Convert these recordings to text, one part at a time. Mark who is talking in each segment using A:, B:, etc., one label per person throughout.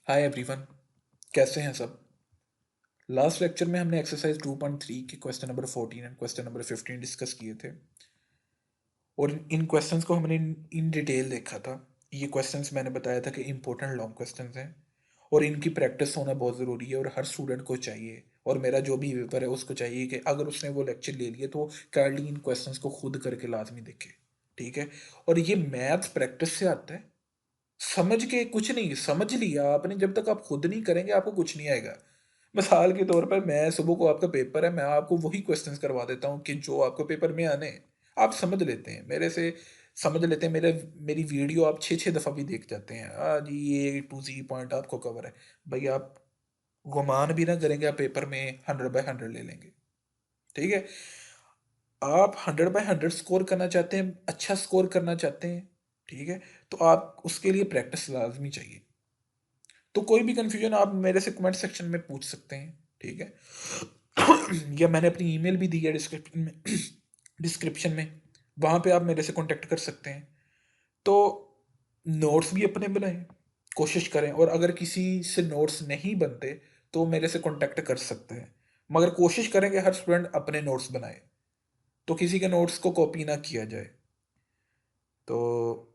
A: Hi everyone, कैसे हैं सब। लास्ट लेक्चर में हमने एक्सरसाइज 2.3 के question number 14 and question number 15 discuss किए थे और इन क्वेश्चंस को हमने इन डिटेल देखा था। ये क्वेश्चंस मैंने बताया था कि इंपॉर्टेंट लॉन्ग क्वेश्चंस हैं और इनकी प्रैक्टिस होना बहुत ज़रूरी है और हर स्टूडेंट को चाहिए और मेरा जो भी पेपर है उसको चाहिए कि अगर उसने वो लेक्चर ले लिए तो काइंडली इन क्वेश्चंस को खुद करके लाजमी देखे। ठीक है। और ये मैथ्स प्रैक्टिस से आता है, समझ के कुछ नहीं, समझ लिया आपने, जब तक आप खुद नहीं करेंगे आपको कुछ नहीं आएगा। मिसाल के तौर पर मैं सुबह को आपका पेपर है, मैं आपको वही क्वेश्चंस करवा देता हूँ कि जो आपको पेपर में आने हैं। आप समझ लेते हैं मेरे से, समझ लेते हैं मेरी वीडियो आप 6-6 दफ़ा भी देख जाते हैं। जी ये टू जी पॉइंट आपको कवर है। भाई आप गुमान भी ना करेंगे, आप पेपर में 100/100 ले लेंगे। ठीक है। आप 100/100 स्कोर करना चाहते हैं, अच्छा स्कोर करना चाहते हैं। ठीक है। तो आप उसके लिए प्रैक्टिस लाजमी चाहिए। तो कोई भी कंफ्यूजन आप मेरे से कमेंट सेक्शन में पूछ सकते हैं। ठीक है। या मैंने अपनी ईमेल भी दी है डिस्क्रिप्शन में वहाँ पे आप मेरे से कांटेक्ट कर सकते हैं। तो नोट्स भी अपने बनाएं, कोशिश करें, और अगर किसी से नोट्स नहीं बनते तो मेरे से कांटेक्ट कर सकते हैं। मगर कोशिश करें कि हर स्टूडेंट अपने नोट्स बनाए, तो किसी के नोट्स को कॉपी ना किया जाए। तो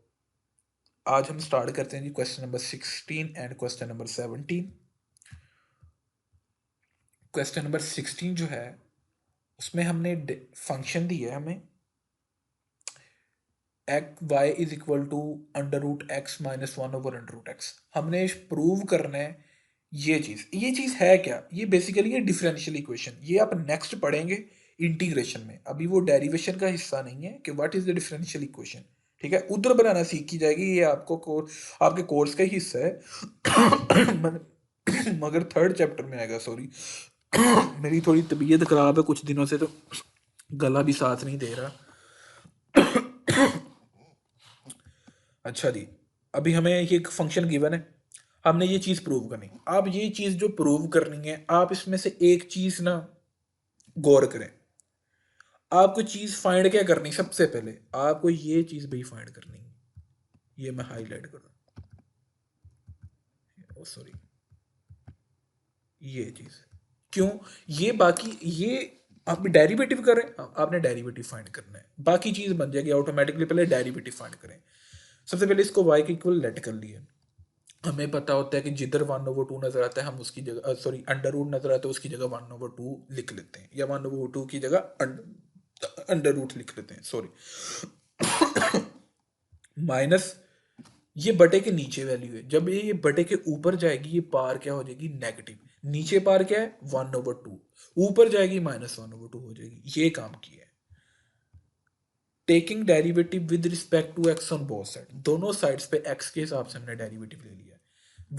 A: आज हम स्टार्ट करते हैं जी question number 16 and question number 17। Question number 16 जो है उसमें हमने फंक्शन दी है हमें y is equal to √x-1/√x। हमने प्रूव करना है ये चीज़ है क्या, ये बेसिकली है डिफरेंशियल इक्वेशन। ये आप नेक्स्ट पढ़ेंगे इंटीग्रेशन में, अभी वो डेरिवेशन का हिस्सा नहीं है कि what is the differential equation. ठीक है, उधर बनाना सीखी जाएगी, ये आपके कोर्स का ही हिस्सा है। मगर थर्ड चैप्टर में आएगा, सॉरी। मेरी थोड़ी तबीयत खराब है कुछ दिनों से, तो गला भी साथ नहीं दे रहा। अच्छा जी, अभी हमें ये एक फंक्शन गिवन है, हमने ये चीज़ प्रूव करनी। अब ये चीज़ जो प्रूव करनी है, आप इसमें से एक चीज़ ना गौर करें। आपको चीज़ फाइंड क्या करनी, सबसे पहले आपको ये चीज़ भी फाइंड करनी है। ये मैं हाईलाइट कर दूँ, ओ सॉरी, ये चीज़ क्यों, ये बाकी ये आप डेरिवेटिव करें, आपने डेरिवेटिव फाइंड करना है, बाकी चीज़ बन जाएगी ऑटोमेटिकली। पहले डेरिवेटिव फाइंड करें। सबसे पहले इसको y के इक्वल लेट कर लिए। हमें पता होता है कि जिधर 1/2 नजर आता है हम उसकी जगह, सॉरी, अंडर रूट नजर आता है उसकी जगह 1/2 लिख लेते हैं, या 1/2 की जगह अंडर रूट लिख लेते हैं, सॉरी। माइनस ये बटे के नीचे वैल्यू है, जब ये बटे के ऊपर जाएगी ये पार क्या हो जाएगी, नेगेटिव। नीचे पार क्या है 1/2, ऊपर जाएगी -1/2 हो जाएगी। ये काम किया है। Taking derivative with respect to X on both side, दोनों साइड्स पे एक्स के हिसाब से हमने डेरिवेटिव ले लिया।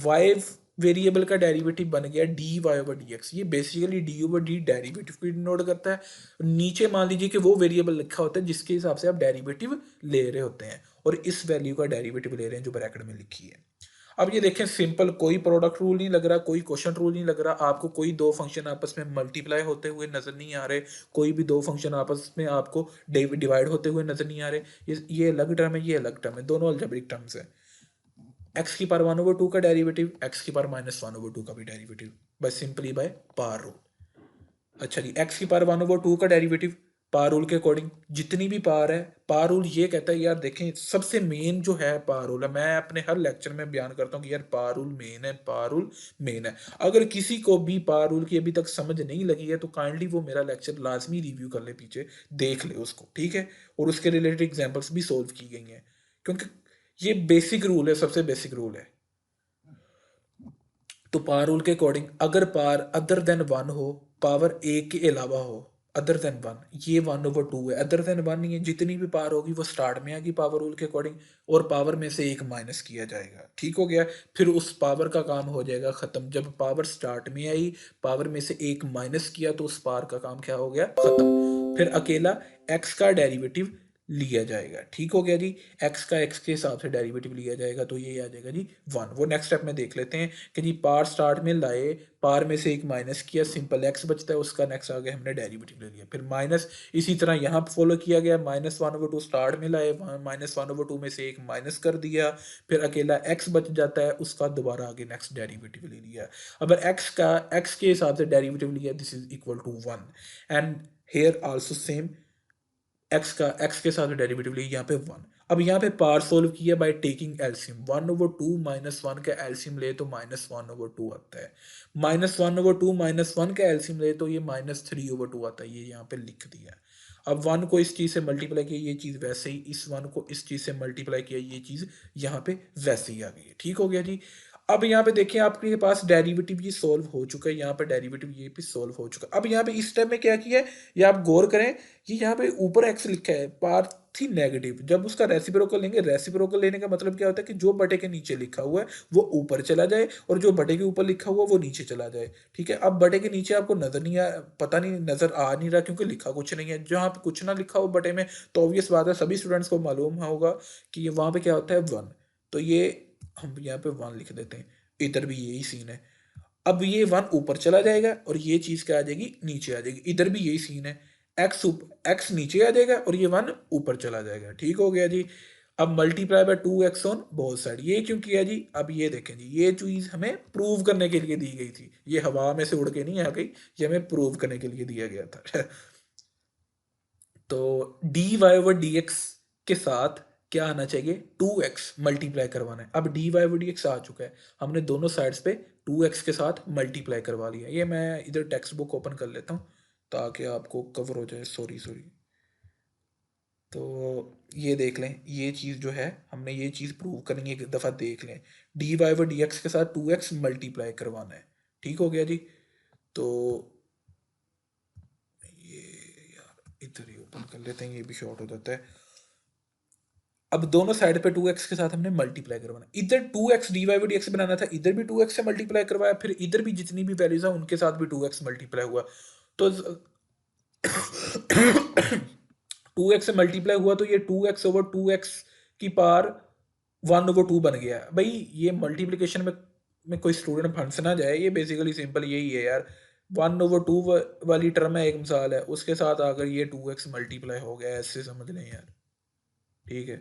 A: वाई वेरिएबल का डेरिवेटिव बन गया dy/dx। ये बेसिकली d/d डेरिवेटिव को डिनोट करता है। नीचे मान लीजिए कि वो वेरिएबल लिखा होता है जिसके हिसाब से आप डेरिवेटिव ले रहे होते हैं, और इस वैल्यू का डेरिवेटिव ले रहे हैं जो ब्रैकेट में लिखी है। अब ये देखें, सिंपल, कोई प्रोडक्ट रूल नहीं लग रहा, कोई क्वोशंट रूल नहीं लग रहा, आपको कोई दो फंक्शन आपस में मल्टीप्लाई होते हुए नजर नहीं आ रहे, कोई भी दो फंक्शन आपस में आपको डिवाइड होते हुए नजर नहीं आ रहे। ये अलग टर्म है, ये अलग टर्म है, दोनों अलजेब्रिक टर्म्स है। एक्स की पावर 1/2 का डेरिवेटिव, एक्स की पावर -1/2 का भी डेरिवेटिव, बस सिंपली बाय पावर रूल। अच्छा जी, एक्स की पावर 1/2 का डेरिवेटिव पावर रूल के अकॉर्डिंग जितनी भी पावर है, पावर रूल ये कहता है, यार देखें, सबसे मेन जो है पावर रूल है, मैं अपने हर लेक्चर में बयान करता हूँ कि यार पावर रूल मेन है, पावर रूल मेन है। अगर किसी को भी पावर रूल की अभी तक समझ नहीं लगी है तो काइंडली वो मेरा लेक्चर लाजमी रिव्यू कर ले, पीछे देख ले उसको। ठीक है, और उसके रिलेटेड एग्जाम्पल्स भी सोल्व की गई हैं, क्योंकि ये बेसिक रूल है, सबसे बेसिक रूल है। तो पावर रूल के अकॉर्डिंग अगर पावर अदर देन 1 हो, पावर ए के अलावा हो, अदर देन 1, ये 1/2 है, अदर देन 1 नहीं है, जितनी भी पावर होगी वो स्टार्ट में आएगी पावर रूल के अकॉर्डिंग, और पावर में से एक माइनस किया जाएगा। ठीक हो गया, फिर उस पावर का काम हो जाएगा खत्म। जब पावर स्टार्ट में आई, पावर में से एक माइनस किया, तो उस पावर का काम क्या हो गया, खत्म। फिर अकेला एक्स का डेरिवेटिव लिया जाएगा। ठीक हो गया जी। एक्स का एक्स के हिसाब से डेरिवेटिव लिया जाएगा तो ये आ जाएगा जी 1। वो नेक्स्ट स्टेप में देख लेते हैं कि जी पार स्टार्ट में लाए, पार में से एक माइनस किया, सिंपल एक्स बचता है, उसका नेक्स्ट आगे हमने डेरिवेटिव ले लिया। फिर माइनस इसी तरह यहाँ फॉलो किया गया, -1/2 स्टार्ट में लाए, -1/2 में से एक माइनस कर दिया, फिर अकेला एक्स बच जाता है, उसका दोबारा आगे नेक्स्ट डेरिवेटिव ले लिया। अब एक्स के हिसाब से डेरिवेटिव लिया, this is equal to 1 and here also same, X के साथ डेरिवेटिव लिए यहाँ पे 1। अब यहाँ पे पार सोल्व किया बाय टेकिंग एलसीएम, 1/2 -1 का एलसीएम ले तो -1/2 आता है, -1/2 -1 का एलसीएम ले तो ये -3/2 आता है, ये यहाँ पे लिख दिया। अब 1 को इस चीज़ से मल्टीप्लाई किया, ये चीज़ वैसे ही, इस 1 को इस चीज़ से मल्टीप्लाई किया, ये चीज़ यहाँ पे वैसे ही आ गई है। ठीक हो गया जी। अब यहाँ पे देखिए आपके पास डेरिवेटिव ये सॉल्व हो चुका है, यहाँ पे डेरिवेटिव ये भी सॉल्व हो चुका है। अब यहाँ पे इस टाइम में क्या किया है, ये आप गौर करें कि यहाँ पे ऊपर एक्स लिखा है, पार थी नेगेटिव, जब उसका रेसिप्रोकल लेंगे, रेसिप्रोकल लेने का मतलब क्या होता है कि जो बटे के नीचे लिखा हुआ है वो ऊपर चला जाए और जो बटे के ऊपर लिखा हुआ है वो नीचे चला जाए। ठीक है, अब बटे के नीचे आपको नजर नहीं आ, पता नहीं नजर आ नहीं रहा क्योंकि लिखा कुछ नहीं है। जहाँ पे कुछ ना लिखा हो बटे में तो ऑब्वियस बात है सभी स्टूडेंट्स को मालूम होगा कि वहाँ पे क्या होता है 1, तो ये हम यहाँ पे 1 लिख देते हैं। इधर भी यही सीन है, अब ये 1 ऊपर चला जाएगा और ये चीज़ क्या आ जाएगी, नीचे आ जाएगी। इधर भी यही सीन है, एक्स नीचे आ जाएगा और ये 1 ऊपर चला जाएगा। ठीक हो गया जी। अब multiply by 2x on both side, ये क्यों किया जी, अब ये देखें जी, ये चीज़ हमें प्रूव करने के लिए दी गई थी, ये हवा में से उड़ के नहीं आ गई, ये हमें प्रूव करने के लिए दिया गया था। तो D Y over D X के साथ क्या आना चाहिए, 2x मल्टीप्लाई करवाना है। अब d Y over D x आ चुका है, हमने दोनों साइड्स पे 2x के साथ मल्टीप्लाई करवा लिया। ये मैं इधर टेक्स्ट बुक ओपन कर लेता हूँ ताकि आपको कवर हो जाए, सॉरी सॉरी। तो ये देख लें, ये चीज़ जो है हमने ये चीज़ प्रूव करनी है, एक दफ़ा देख लें, D Y over D X के साथ 2x मल्टीप्लाई करवाना है। ठीक हो गया जी। तो ये यार इधर ही ओपन कर लेते हैं, ये भी शॉर्ट हो जाता है। अब दोनों साइड पे 2x के साथ हमने मल्टीप्लाई करवाना, इधर 2x d y d x बनाना था, इधर भी 2x से मल्टीप्लाई करवाया, फिर इधर भी जितनी भी वैल्यूज है उनके साथ भी 2x मल्टीप्लाई हुआ। तो 2x से मल्टीप्लाई हुआ तो ये 2x ओवर 2x की पावर 1/2 बन गया। भाई ये मल्टीप्लिकेशन में कोई स्टूडेंट फंस ना जाए, ये बेसिकली सिंपल यही है यार। 1/2 वाली टर्म है, एक मिसाल है, उसके साथ अगर ये 2x मल्टीप्लाई हो गया, ऐसे समझ लें यार। ठीक है,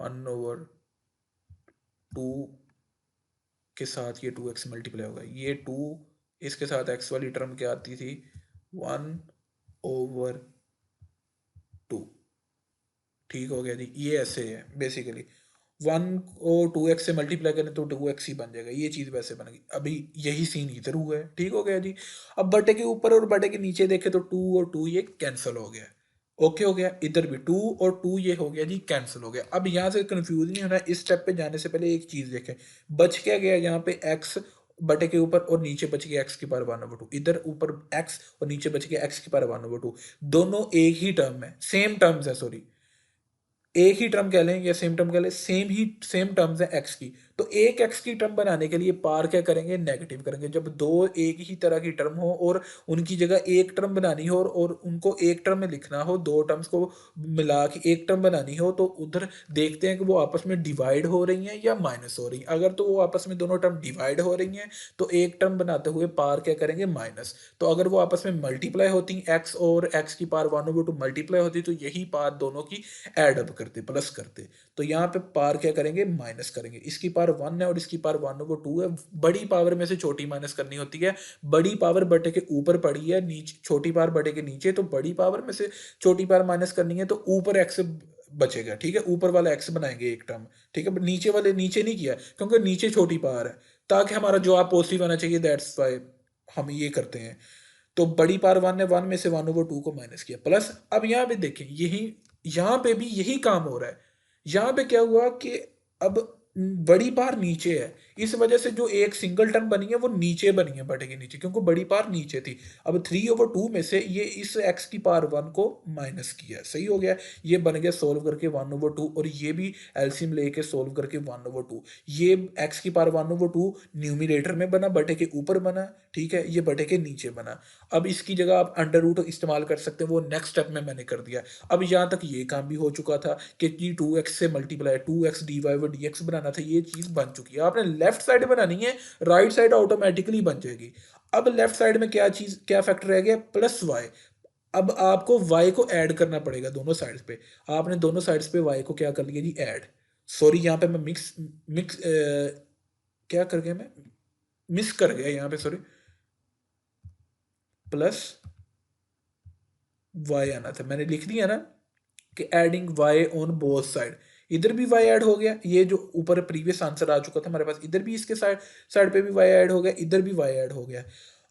A: 1/2 के साथ ये 2x मल्टीप्लाई होगा, ये 2 इसके साथ x वाली टर्म क्या आती थी, 1/2। ठीक हो गया जी, ये ऐसे है बेसिकली, 1 को 2x से मल्टीप्लाई करें तो 2x ही बन जाएगा, ये चीज़ वैसे बनेगी। अभी यही सीन इधर हुआ है। ठीक हो गया जी। अब बटे के ऊपर और बटे के नीचे देखे तो 2 और 2 ये कैंसिल हो गया, ओके हो गया। इधर भी 2 और 2 ये हो गया जी कैंसिल हो गया। अब यहाँ से कंफ्यूज नहीं होना, इस स्टेप पे जाने से पहले एक चीज़ देखें, बच क्या गया यहाँ पे x बटे के ऊपर और नीचे बच गया x की पावर 1/2, इधर ऊपर x और नीचे बच गया x की पावर 1/2, दोनों एक ही टर्म है, सेम टर्म्स है, सॉरी एक ही टर्म कह लें या सेम टर्म कह लें, सेम टर्म्स है एक्स की। तो एक एक्स की टर्म बनाने के लिए पार क्या करेंगे, नेगेटिव करेंगे। जब दो एक ही तरह की टर्म हो और उनकी जगह एक टर्म बनानी हो और उनको एक टर्म में लिखना हो, दो टर्म्स को मिला के एक टर्म बनानी हो, तो उधर देखते हैं कि वो आपस में डिवाइड हो रही हैं या माइनस हो रही हैं। अगर तो वो आपस में दोनों टर्म डिवाइड हो रही हैं तो एक टर्म बनाते हुए पार क्या करेंगे, माइनस। तो अगर वो आपस में मल्टीप्लाई होती, एक्स और एक्स की पावर 1/2 मल्टीप्लाई होती, तो यही पार दोनों की एड अप करते, प्लस करते। तो यहाँ पे पावर क्या करेंगे, माइनस करेंगे। इसकी पावर 1 है और इसकी पावर 1/2 है, बड़ी पावर में से छोटी माइनस करनी होती है। बड़ी पावर बटे के ऊपर पड़ी है, नीचे छोटी पावर बटे के नीचे, तो बड़ी पावर में से छोटी पावर माइनस करनी है तो ऊपर एक्स बचेगा। ठीक है, ऊपर वाला एक्स बनाएंगे एक टर्म। ठीक है, नीचे वाले नीचे नहीं किया क्योंकि नीचे छोटी पावर है, ताकि हमारा जवाब पॉजिटिव आना चाहिए, दैट्स वाई हम ये करते हैं। तो बड़ी पावर 1 ने 1 में से 1/2 को माइनस किया, प्लस। अब यहाँ पे देखें, यही यहाँ पे भी यही काम हो रहा है। यहाँ पे क्या हुआ कि अब बड़ी पावर नीचे है, इस वजह से जो एक सिंगल टर्म बनी है वो नीचे बनी है बटे के नीचे, क्योंकि बड़ी पार नीचे थी। अब 3/2 में से ये इस x की पावर 1 को माइनस किया, सही हो गया। ये बन गया सोल्व करके 1/2, और ये भी एलसीएम लेके सोल्व करके 1/2। ये x की पावर 1/2 न्यूमिनेटर में बना, बटे के ऊपर बना, ठीक है, ये बटे के नीचे बना। अब इसकी जगह आप अंडर रूट इस्तेमाल कर सकते हैं, वो नेक्स्ट स्टेप में मैंने कर दिया। अब यहाँ तक ये काम भी हो चुका था कि जी 2x से मल्टीप्लाई 2x dy/dx बनाना था, ये चीज़ बन चुकी है। आपने लेफ्ट साइड बनानी है, राइट साइड ऑटोमेटिकली बन जाएगी। अब लेफ्ट साइड में क्या चीज़, क्या फैक्टर रह गया, प्लस वाई। अब आपको y को ऐड करना पड़ेगा दोनों साइड्स पे। आपने दोनों साइड्स पे y को क्या कर लिया जी, ऐड। सॉरी यहाँ पे मैं मिक्स मिक्स क्या कर गया, मैं मिस कर गया यहाँ पे, सॉरी। प्लस y आना था, मैंने लिख दिया ना कि adding y on both side. इधर भी y ऐड हो गया, ये जो ऊपर प्रीवियस आंसर आ चुका था हमारे पास, इधर भी इसके साइड साइड पे भी y ऐड हो गया, इधर भी y ऐड हो गया।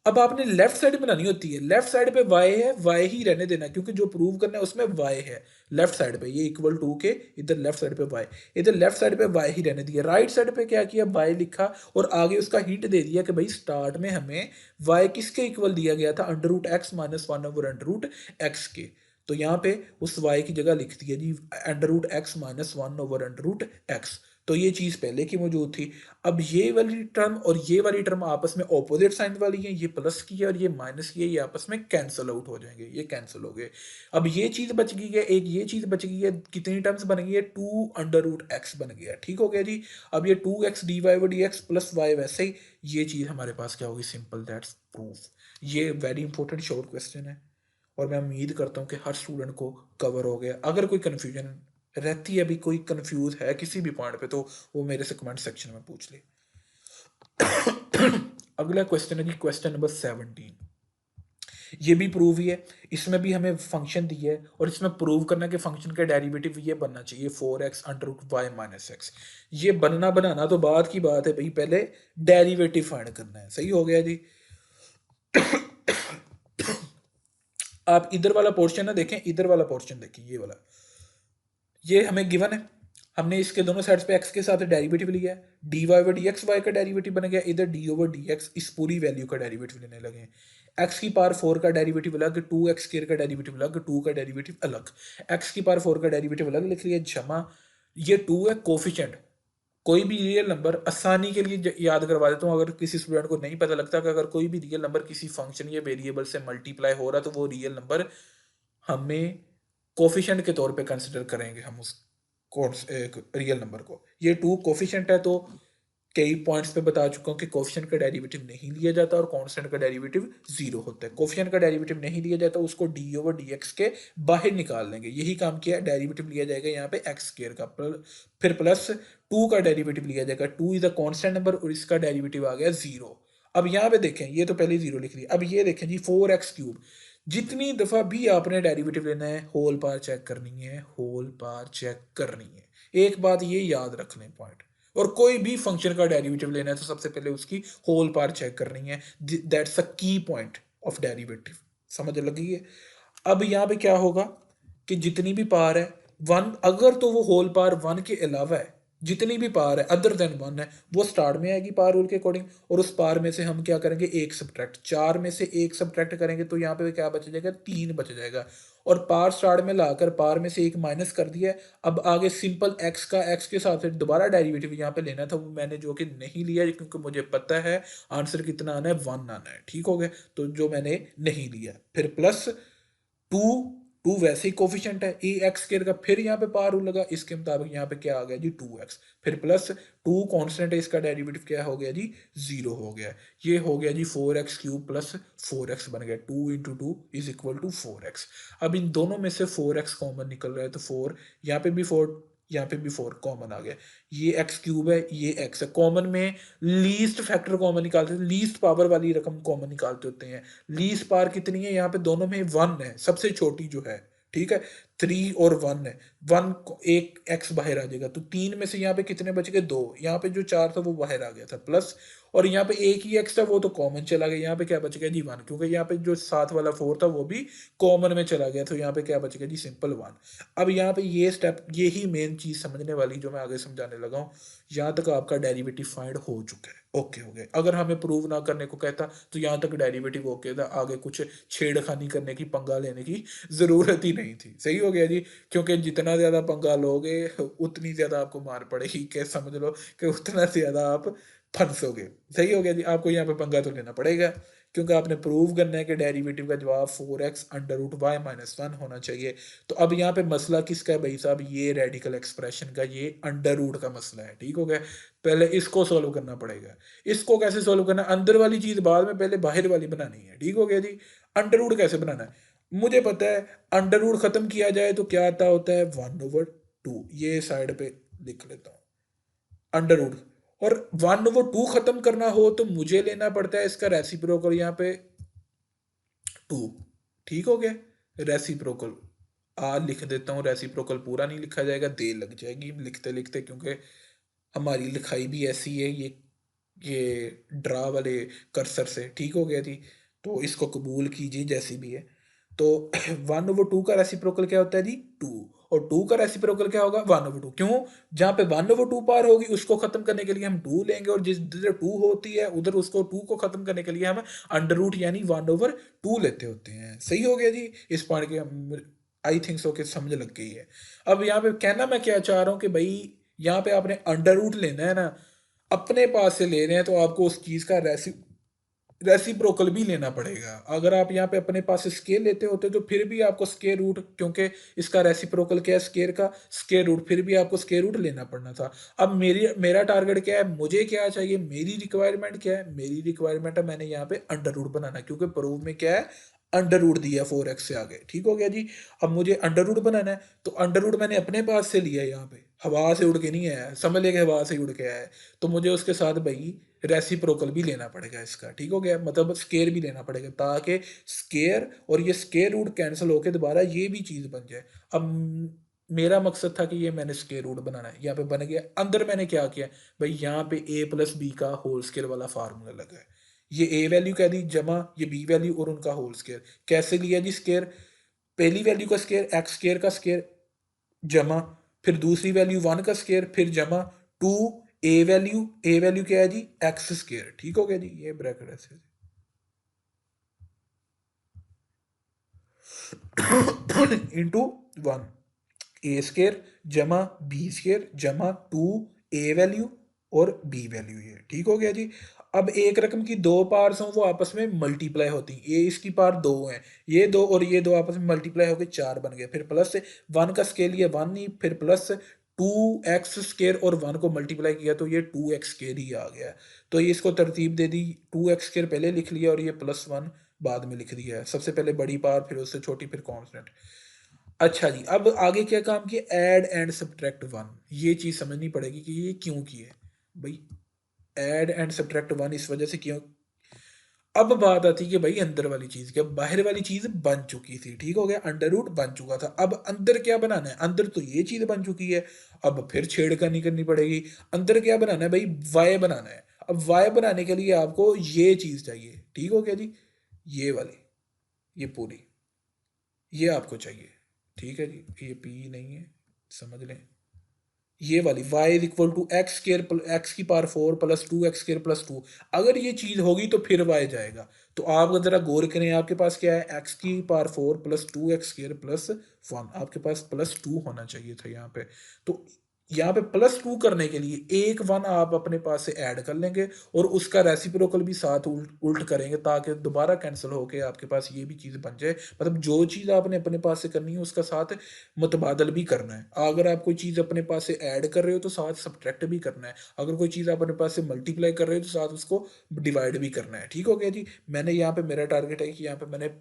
A: अब आपने लेफ्ट साइड बनानी होती है, लेफ्ट साइड पे y है, y ही रहने देना, क्योंकि जो प्रूव करना है उसमें y है। लेफ्ट साइड पे ये इक्वल टू के, इधर लेफ्ट साइड पे y, इधर लेफ्ट साइड पे y ही रहने दिया। राइट साइड पे क्या किया, y लिखा और आगे उसका हिंट दे दिया कि भाई स्टार्ट में हमें y किसके इक्वल दिया गया था, √x - 1/√x के। तो यहाँ पे उस y की जगह लिख दिया जी √x - 1/√x। तो ये चीज़ पहले की मौजूद थी। अब ये वाली टर्म और ये वाली टर्म आपस में ऑपोजिट साइन वाली है, ये प्लस की है और ये माइनस की है, ये आपस में कैंसिल आउट हो जाएंगे, ये कैंसिल हो गए। अब ये चीज़ बच गई है, एक ये चीज़ बच गई है, कितनी टर्म्स बन गई है, 2√x बन गया, ठीक हो गया जी। अब ये 2x dy/dx प्लस y वैसे ही, ये चीज़ हमारे पास क्या होगी, सिंपल, दैट्स प्रूफ। ये वेरी इंपॉर्टेंट शॉर्ट क्वेश्चन है और मैं उम्मीद करता हूँ कि हर स्टूडेंट को कवर हो गया। अगर कोई कन्फ्यूजन रहती है, अभी कोई कंफ्यूज है किसी भी पॉइंट पे, तो वो मेरे से कमेंट सेक्शन में पूछ ले। अगला क्वेश्चन है जी, क्वेश्चन नंबर 17। ये भी प्रूव ही है, इसमें भी हमें फंक्शन दिया है और इसमें प्रूव करना कि फंक्शन का डेरिवेटिव ये बनना चाहिए 4x √y - x। ये बनना बनाना तो बाद की बात है भाई, पहले डेरिवेटिव फाइंड करना है, सही हो गया जी। आप इधर वाला पोर्शन ना देखें, इधर वाला पोर्शन देखें, ये वाला, ये हमें गिवन है। हमने इसके दोनों साइड्स पे x के साथ डेरिवेटिव लिया है, dy/dx y का डेरिवेटिव बन गया, इधर d/dx इस पूरी वैल्यू का डेरिवेटिव लेने लगे। x की पावर 4 का डेरिवेटिव अलग, 2x² का डेरिवेटिव अलग, 2 का डेरिवेटिव अलग। x की पावर 4 का डेरिवेटिव अलग लिख लिया, जमा ये 2 है कोफिशिएंट। कोई भी रियल नंबर, आसानी के लिए याद करवा देता हूँ, अगर किसी स्टूडेंट को नहीं पता लगता कि अगर कोई भी रियल नंबर किसी फंक्शन या वेरिएबल से मल्टीप्लाई हो रहा है, तो वो रियल नंबर हमें कोफिशिएंट के तौर पे कंसिडर करेंगे हम उस एक रियल नंबर को। ये 2 कोफिशिएंट है, तो कई पॉइंट्स पे बता चुका हूँ कि कोफिशिएंट का डेरिवेटिव नहीं लिया जाता और कांस्टेंट का डेरिवेटिव 0 होता है। कोफिशिएंट का डेरिवेटिव नहीं लिया जाता, उसको d/dx के बाहर निकाल लेंगे, यही काम किया। डेरिवेटिव लिया जाएगा यहाँ पे x² का, फिर प्लस 2 का डेरिवेटिव लिया जाएगा, 2 इज अ कांस्टेंट नंबर और इसका डेरिवेटिव आ गया 0। अब यहाँ पे देखें, ये तो पहले 0 लिख लिया। अब ये देखें जी 4x³, जितनी दफा भी आपने डेरिवेटिव लेना है, होल पार चेक करनी है, होल पार चेक करनी है। एक बात ये याद रख लें पॉइंट, और कोई भी फंक्शन का डेरिवेटिव लेना है तो सबसे पहले उसकी होल पार चेक करनी है, दैट्स अ की पॉइंट ऑफ डेरिवेटिव। समझ लगी है। अब यहाँ पे क्या होगा कि जितनी भी पार है 1, अगर तो वो होल पार 1 के अलावा है, जितनी भी पार है अदर देन 1 है, वो स्टार में आएगी पार रूल के अकॉर्डिंग, और उस पार में से हम क्या करेंगे, एक सब्ट्रैक्ट। 4 में से एक सब्ट्रैक्ट करेंगे तो यहाँ पे क्या बच जाएगा, 3 बच जाएगा। और पार स्टार में लाकर पार में से एक माइनस कर दिया है। अब आगे सिंपल x का x के साथ दोबारा डेरिवेटिव यहाँ पे लेना था, वो मैंने जो कि नहीं लिया, क्योंकि मुझे पता है आंसर कितना आना है, 1 आना है, ठीक हो गया, तो जो मैंने नहीं लिया। फिर प्लस 2, 2 वैसे ही कोफिशिएंट है, ए एक्स स्क्वायर का, फिर यहाँ पे पावर रूल लगा, इसके मुताबिक यहाँ पे क्या आ गया जी 2x, फिर प्लस 2 कांस्टेंट है, इसका डेरिवेटिव क्या हो गया जी 0 हो गया। ये हो गया जी 4x³ प्लस 4x बन गया, 2 × 2 इज इक्वल टू 4x। अब इन दोनों में से 4x कॉमन निकल रहा है, तो 4 यहाँ पे भी 4, यहाँ पे भी 4 कॉमन आ गया। ये x³ है, ये x है, कॉमन में लीस्ट फैक्टर कॉमन निकालते हैं, लीस्ट पावर वाली रकम कॉमन निकालते होते हैं। लीस्ट पावर कितनी है, यहाँ पे दोनों में 1 है, सबसे छोटी जो है, ठीक है। 3 और 1 है, 1 एक एक्स बाहर आ जाएगा, तो 3 में से यहाँ पे कितने बच गए, 2, यहाँ पे जो 4 था वो बाहर आ गया था प्लस, और यहाँ पे एक ही एक्स था वो तो कॉमन चला गया, यहाँ पे क्या बच गया जी 1, क्योंकि यहाँ पे जो साथ वाला 4 था वो भी कॉमन में चला गया, तो यहाँ पे क्या बच गया जी सिंपल 1। अब यहाँ पे ये स्टेप, ये ही मेन चीज समझने वाली जो मैं आगे समझाने लगा हूँ, यहाँ तक आपका डेरिवेटिव फाइंड हो चुका है, ओके हो गया। अगर हमें प्रूव ना करने को कहता तो यहाँ तक डेरिवेटिव ओके था, आगे कुछ छेड़खानी करने की, पंगा लेने की जरूरत ही नहीं थी, सही हो गया जी। क्योंकि जितना ज्यादा पंगा लोगे उतनी ज्यादा आपको मार पड़ेगी, क्या समझ लो कि उतना ज्यादा आप फंसोगे, सही हो गया जी। आपको यहाँ पे पंगा तो लेना पड़ेगा, क्योंकि आपने प्रूव करना है कि डेरिवेटिव का जवाब 4x under root Y minus 1 होना चाहिए। तो अब यहाँ पे मसला किसका है भाई साहब, ये रेडिकल एक्सप्रेशन का, ये अंडर रूट का मसला है, ठीक हो गया। पहले इसको सोल्व करना पड़ेगा। इसको कैसे सोल्व करना, अंदर वाली चीज बाद में, पहले बाहर वाली बनानी है, ठीक हो गया जी। अंडर रूट कैसे बनाना है मुझे पता है, अंडर रूट खत्म किया जाए तो क्या आता होता है 1/2, ये साइड पे लिख लेता हूँ अंडर रूट। और 1/2 खत्म करना हो तो मुझे लेना पड़ता है इसका रेसिप्रोकल, यहाँ पे 2, ठीक हो गया। रेसिप्रोकल लिख देता हूँ, रेसिप्रोकल पूरा नहीं लिखा जाएगा, देर लग जाएगी लिखते लिखते, क्योंकि हमारी लिखाई भी ऐसी है, ये ड्रा वाले कर्सर से, ठीक हो गया जी। तो इसको कबूल कीजिए जैसी भी है। तो 1/2 का रेसिप्रोकल क्या होता है जी 2, और 2 का रेसिप्रोकल क्या होगा 1/2, क्यों, जहाँ पे 1/2 पार होगी उसको खत्म करने के लिए हम 2 लेंगे, और जिस जिधर 2 होती है उधर उसको 2 को खत्म करने के लिए हम अंडर रूट यानी 1/2 लेते होते हैं, सही हो गया जी। इस पॉइंट के आई थिंक सो कि समझ लग गई है। अब यहाँ पे कहना मैं क्या चाह रहा हूँ कि भाई यहाँ पे आपने अंडर रूट लेना है ना, अपने पास से ले रहे हैं तो आपको उस चीज का रेसिप्रोकल भी लेना पड़ेगा। अगर आप यहाँ पे अपने पास स्केयर लेते होते तो फिर भी आपको स्केयर रूट, क्योंकि इसका रेसिप्रोकल क्या है स्केयर का, स्केयर रूट, फिर भी आपको स्केयर रूट लेना पड़ना था। अब मेरा टारगेट क्या है, मुझे क्या चाहिए, मेरी रिक्वायरमेंट क्या है, मेरी रिक्वायरमेंट है मैंने यहाँ पे अंडर रूट बनाना, क्योंकि प्रूफ में क्या है अंडर रूट दिया 4x से आगे, ठीक हो गया जी। अब मुझे अंडर रूट बनाना है, तो अंडर रूट मैंने अपने पास से लिया है, यहाँ पे हवा से उड़ के नहीं आया, समझ लेके हवा से उड़ के आया है, तो मुझे उसके साथ भाई रेसिप्रोकल भी लेना पड़ेगा इसका, ठीक हो गया, मतलब स्केयर भी लेना पड़ेगा, ताकि स्केयर और ये स्केयर रूट कैंसिल होकर दोबारा ये भी चीज बन जाए। अब मेरा मकसद था कि ये मैंने स्केयर रूट बनाना है, यहाँ पे बन गया। अंदर मैंने क्या किया भाई, यहाँ पे a+b का होल स्केयर वाला फार्मूला लगा है, ये a वैल्यू कह दी जमा ये b वैल्यू और उनका होल स्केयर, कैसे लिया जी स्केयर, पहली वैल्यू का स्केयर एक्स स्केयर का स्केयर जमा, फिर दूसरी वैल्यू 1 का स्केयर, फिर जमा 2 ए वैल्यू क्या है जी एक्स स्केयर, ठीक हो गया जी। ये ब्रैकेट ऐसे इंटू 1 ए स्केयर जमा बी स्केयर जमा 2 ए वैल्यू और बी वैल्यू, ये ठीक हो गया जी। अब एक रकम की दो पार्स हों वो आपस में मल्टीप्लाई होती हैं, ये इसकी पार दो हैं, ये दो और ये दो आपस में मल्टीप्लाई होकर 4 बन गए, फिर प्लस से 1 का स्केल ये 1 नहीं, फिर प्लस 2x स्केयर और 1 को मल्टीप्लाई किया तो ये 2x स्केयर ही आ गया। तो ये इसको तरतीब दे दी, 2x स्केयर पहले लिख लिया और ये +1 बाद में लिख दिया है, सबसे पहले बड़ी पार फिर उससे छोटी फिर कांस्टेंट। अच्छा जी, अब आगे क्या काम किया, ऐड एंड सब्ट्रैक्ट 1, ये चीज समझनी पड़ेगी कि ये क्यों किए भाई, ऐड एंड सब्ट्रैक्ट 1 इस वजह से क्यों। अब बात आती है कि भाई अंदर वाली चीज क्या, बाहर वाली चीज बन चुकी थी, ठीक हो गया, अंडर रूट बन चुका था, अब अंदर क्या बनाना है, अंदर तो ये चीज बन चुकी है, अब फिर छेड़खानी करनी पड़ेगी। अंदर क्या बनाना है भाई, वाई बनाना है। अब वाई बनाने के लिए आपको ये चीज चाहिए, ठीक हो गया जी, ये वाली, ये पूरी, ये आपको चाहिए, ठीक है जी, ये पी नहीं है, समझ लें, ये वाली y is equal to x square x की power 4 plus 2x square plus 2, अगर ये चीज होगी तो फिर y जाएगा। तो आप जरा गौर करें, आपके पास क्या है, x की power 4 plus 2x square plus 1, आपके पास +2 होना चाहिए था यहाँ पे। तो यहाँ पे +2 करने के लिए एक 1 आप अपने पास से ऐड कर लेंगे और उसका रेसिप्रोकल भी साथ उल्ट करेंगे, ताकि दोबारा कैंसिल होके आपके पास ये भी चीज़ बन जाए। मतलब जो चीज़ आपने अपने पास से करनी है उसका साथ मुतबादल भी करना है। अगर आप कोई चीज़ अपने पास से ऐड कर रहे हो तो साथ सब्ट्रैक्ट भी करना है, अगर कोई चीज़ आप अपने पास से मल्टीप्लाई कर रहे हो तो साथ उसको डिवाइड भी करना है, ठीक हो गया जी। मैंने यहाँ पे मेरा टारगेट है कि यहाँ पे मैंने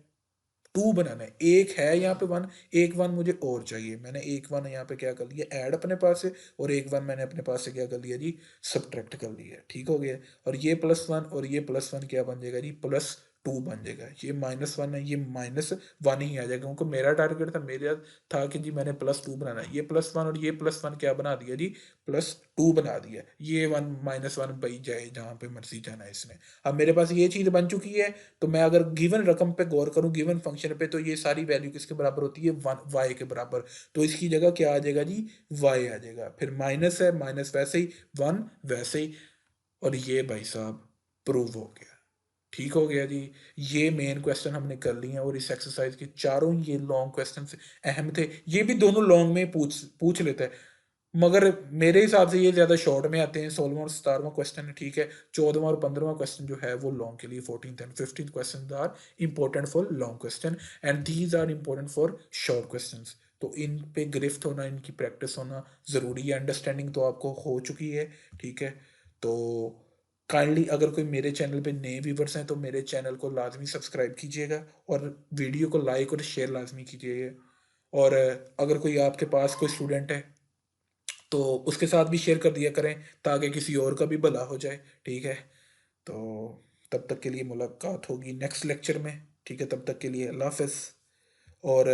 A: 2 बनाना है, एक है यहाँ पे 1, एक 1 मुझे और चाहिए, मैंने एक 1 यहाँ पे क्या कर लिया ऐड अपने पास से, और एक 1 मैंने अपने पास से क्या कर लिया जी सब्ट्रैक्ट कर लिया, ठीक हो गया। और ये +1 और ये +1 क्या बन जाएगा जी +2 टू बन जाएगा। ये -1 है, ये -1 ही आ जाएगा, क्योंकि मेरा टारगेट था, मेरा था कि जी मैंने +2 बनाना है। ये +1 और ये +1 क्या बना दिया जी, +2 बना दिया। ये 1 -1 भाई जाए जहाँ पे मर्जी जाना है इसने। अब मेरे पास ये चीज़ बन चुकी है, तो मैं अगर गिवन रकम पे गौर करूँ, गिवन फंक्शन पे, तो ये सारी वैल्यू किसके बराबर होती है, 1 y के बराबर। तो इसकी जगह क्या आ जाएगा जी, y आ जाएगा। फिर माइनस है, माइनस वैसे ही, 1 वैसे ही, और ये भाई साहब प्रूव हो गया। ठीक हो गया जी। ये मेन क्वेश्चन हमने कर लिए हैं, और इस एक्सरसाइज के चारों ये लॉन्ग क्वेश्चन अहम थे। ये भी दोनों लॉन्ग में पूछ पूछ लेता है, मगर मेरे हिसाब से ये ज़्यादा शॉर्ट में आते हैं। 16वां और 17वां क्वेश्चन है, ठीक है। 14वां और 15वां क्वेश्चन जो है वो लॉन्ग के लिए, 14th and 15th question are important for long question, and these are important for short question. तो इन पे गिरफ्त होना, इनकी प्रैक्टिस होना ज़रूरी है। अंडरस्टैंडिंग तो आपको हो चुकी है, ठीक है। तो काइंडली अगर कोई मेरे चैनल पे नए व्यूवर्स हैं, तो मेरे चैनल को लाजमी सब्सक्राइब कीजिएगा, और वीडियो को लाइक और शेयर लाजमी कीजिएगा। और अगर कोई आपके पास कोई स्टूडेंट है, तो उसके साथ भी शेयर कर दिया करें, ताकि किसी और का भी भला हो जाए, ठीक है। तो तब तक के लिए मुलाकात होगी नेक्स्ट लेक्चर में, ठीक है। तब तक के लिए अल्लाह हाफ़िज़। और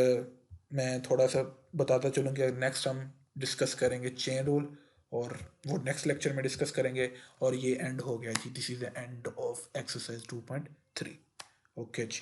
A: मैं थोड़ा सा बताता चलूँ कि नेक्स्ट हम डिस्कस करेंगे चेन रूल, और वो नेक्स्ट लेक्चर में डिस्कस करेंगे। और ये एंड हो गया जी, this is the end of exercise 2.3। Okay ji.